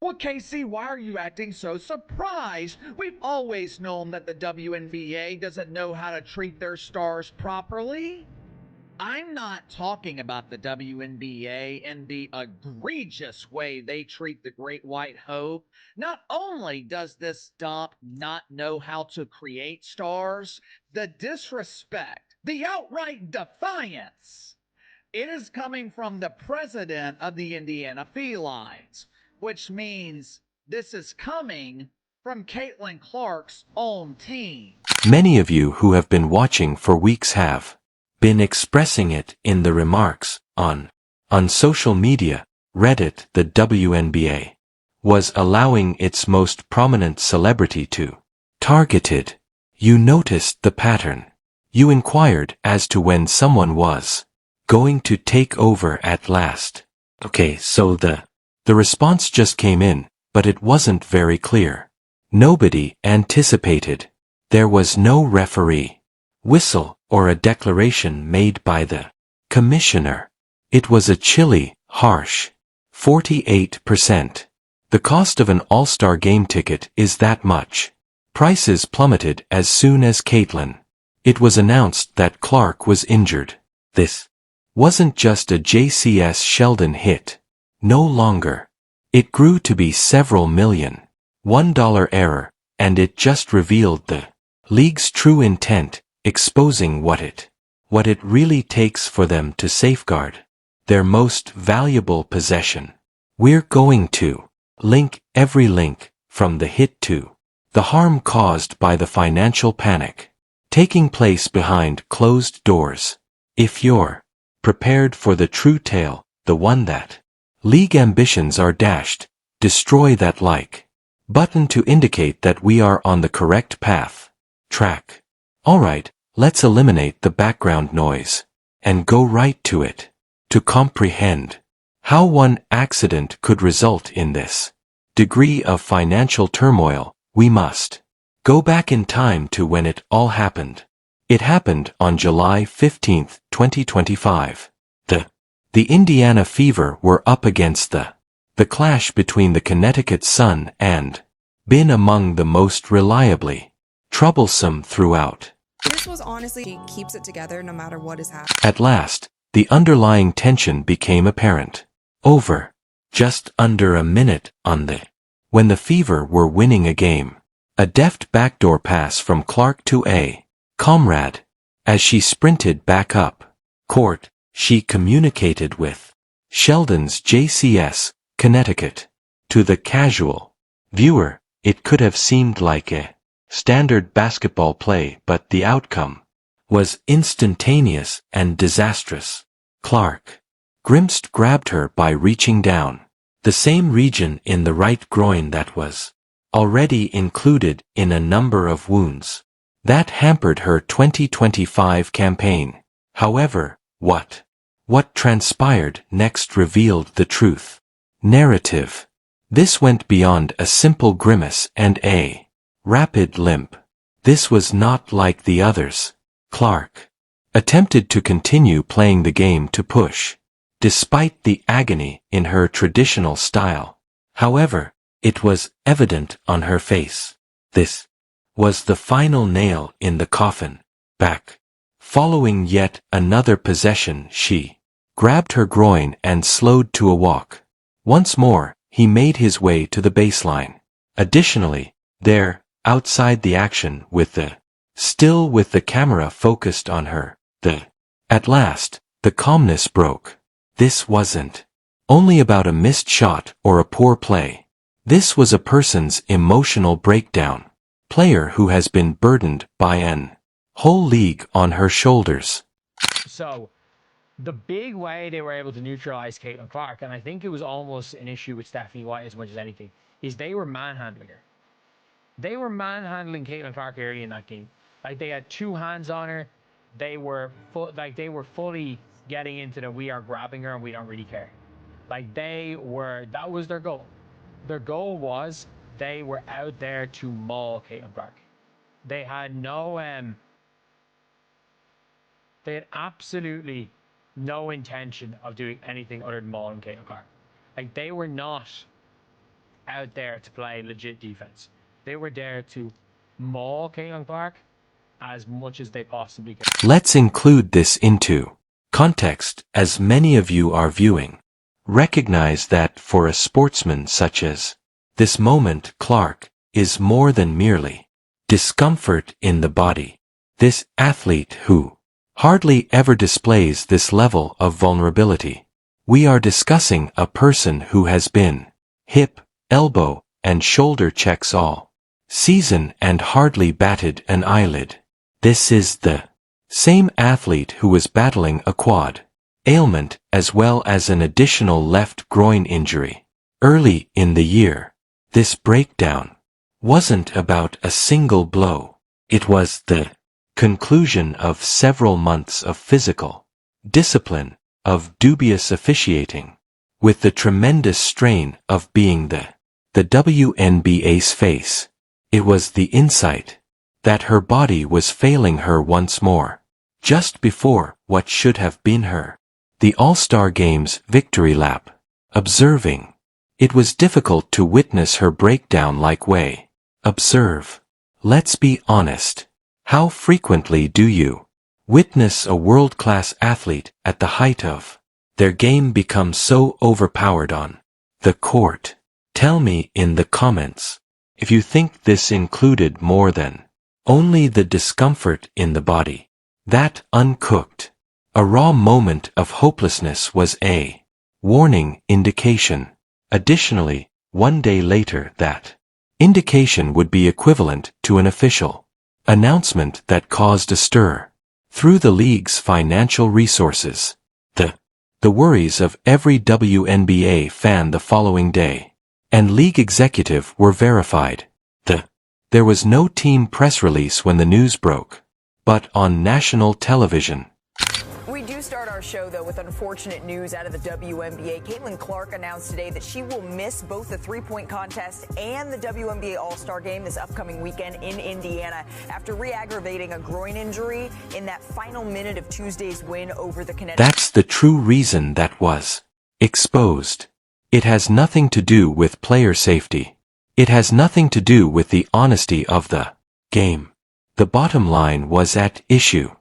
Well, Casey, why are you acting so surprised? We've always known that the WNBA doesn't know how to treat their stars properly. I'm not talking about the WNBA and the egregious way they treat the Great White Hope. Not only does this stomp not know how to create stars, the disrespect, the outright defiance, it is coming from the president of the Indiana Felines, which means this is coming from Caitlin Clark's own team. Many of you who have been watching for weeks have been expressing it in the remarks on social media. Reddit. The WNBA was allowing its most prominent celebrity to targeted. You noticed the pattern. You inquired as to when someone was going to take over at last. Okay, so the response just came in, but it wasn't very clear. Nobody anticipated. There was no referee, whistle, or a declaration made by the commissioner. It was a chilly, harsh 48%. The cost of an all-star game ticket is that much. Prices plummeted as soon as Caitlin. It was announced that Clark was injured. This wasn't just a Jacy Sheldon hit. No longer. It grew to be several million. $1 error, and it just revealed the league's true intent, exposing what it really takes for them to safeguard their most valuable possession. We're going to link every link from the hit to the harm caused by the financial panic taking place behind closed doors. If you're prepared for the true tale, the one that league ambitions are dashed, destroy that like button to indicate that we are on the correct path. Track. Alright, let's eliminate the background noise and go right to it. To comprehend how one accident could result in this degree of financial turmoil, we must go back in time to when it all happened. It happened on July 15, 2025. The Indiana Fever were up against the clash between the Connecticut Sun and been among the most reliably troublesome throughout. This was honestly, she keeps it together no matter what is happening. At last, the underlying tension became apparent. Over just under a minute on when the Fever were winning a game. A deft backdoor pass from Clark to a comrade. As she sprinted back up court, she communicated with Sheldon's JCS, Connecticut. To the casual viewer, it could have seemed like a standard basketball play, but the outcome was instantaneous and disastrous. Clark grimaced, grabbed her by reaching down the same region in the right groin that was already included in a number of wounds that hampered her 2025 campaign. However, what transpired next revealed the truth. Narrative. This went beyond a simple grimace and a rapid limp. This was not like the others. Clark attempted to continue playing the game to push, despite the agony in her traditional style. However, it was evident on her face. This was the final nail in the coffin. Back. Following yet another possession, she grabbed her groin and slowed to a walk. Once more, he made his way to the baseline. Additionally, there, outside the action still with the camera focused on her, at last, the calmness broke. This wasn't only about a missed shot or a poor play. This was a person's emotional breakdown. Player who has been burdened by an whole league on her shoulders. So, the big way they were able to neutralize Caitlin Clark, and I think it was almost an issue with Stephanie White as much as anything, is they were manhandling her. They were manhandling Caitlin Clark early in that game. Like, they had two hands on her. They were fully getting into the we are grabbing her and we don't really care. Like, that was their goal. Their goal was they were out there to maul Caitlin Clark. They had they had absolutely no intention of doing anything other than mauling Caitlin Clark. Like, they were not out there to play legit defense. They were there to maul Caitlin Clark as much as they possibly could. Let's include this into context as many of you are viewing. Recognize that for a sportsman such as this moment, Clark is more than merely discomfort in the body. This athlete who hardly ever displays this level of vulnerability. We are discussing a person who has been hip, elbow, and shoulder checks all season and hardly batted an eyelid. This is the same athlete who was battling a quad ailment as well as an additional left groin injury early in the year. This breakdown wasn't about a single blow. It was the conclusion of several months of physical discipline, of dubious officiating, with the tremendous strain of being the WNBA's face. It was the insight that her body was failing her once more, just before what should have been the All-Star Games victory lap. Observing. It was difficult to witness her breakdown like way. Observe. Let's be honest. How frequently do you witness a world-class athlete at the height of their game become so overpowered on the court? Tell me in the comments if you think this included more than only the discomfort in the body. That uncooked, a raw moment of hopelessness was a warning indication. Additionally, 1 day later that indication would be equivalent to an official announcement that caused a stir through the league's financial resources. The worries of every WNBA fan the following day and league executive were verified. There was no team press release when the news broke, but on national television. We do start our show, though, with unfortunate news out of the WNBA. Caitlin Clark announced today that she will miss both the three-point contest and the WNBA All-Star Game this upcoming weekend in Indiana after re-aggravating a groin injury in that final minute of Tuesday's win over the Connecticut. That's the true reason that was exposed. It has nothing to do with player safety. It has nothing to do with the honesty of the game. The bottom line was at issue.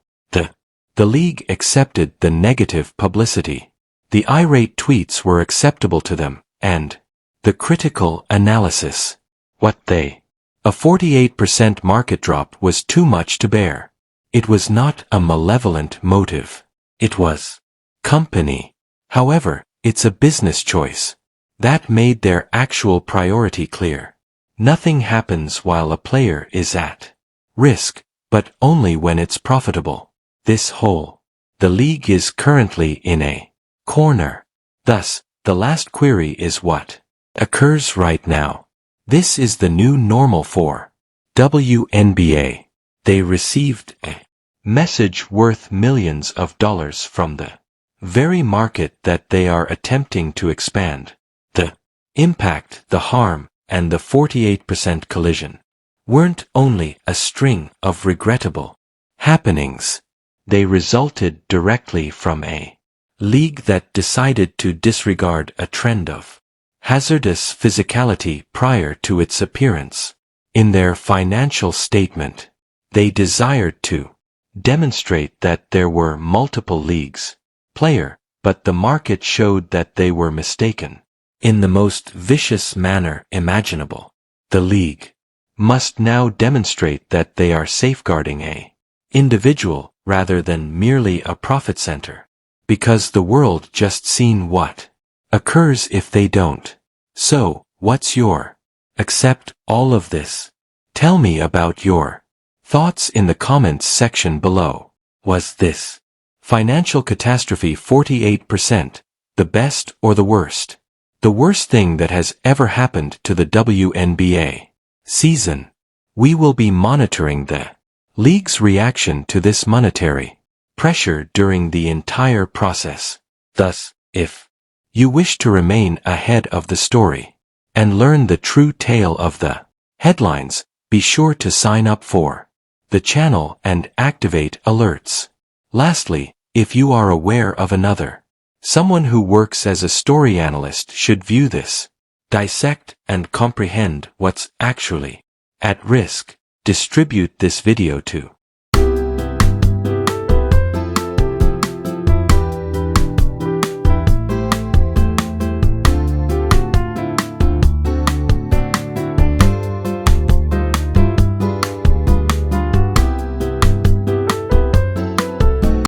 The league accepted the negative publicity. The irate tweets were acceptable to them, and the critical analysis. A 48% market drop was too much to bear. It was not a malevolent motive. It was company. However, it's a business choice. That made their actual priority clear. Nothing happens while a player is at risk, but only when it's profitable. The league is currently in a corner. Thus, the last query is what occurs right now. This is the new normal for WNBA. They received a message worth millions of dollars from the very market that they are attempting to expand. The impact, the harm, and the 48% collision weren't only a string of regrettable happenings. They resulted directly from a league that decided to disregard a trend of hazardous physicality prior to its appearance. In their financial statement, they desired to demonstrate that there were multiple leagues but the market showed that they were mistaken. In the most vicious manner imaginable, the league must now demonstrate that they are safeguarding a individual rather than merely a profit center, because the world just seen what occurs if they don't. So, what's your accept all of this? Tell me about your thoughts in the comments section below. Was this financial catastrophe 48% the best or the worst? The worst thing that has ever happened to the WNBA season. We will be monitoring the league's reaction to this monetary pressure during the entire process. Thus, if you wish to remain ahead of the story and learn the true tale of the headlines, be sure to sign up for the channel and activate alerts. Lastly, if you are aware of someone who works as a story analyst should view this dissect and comprehend what's actually at risk. Distribute this video to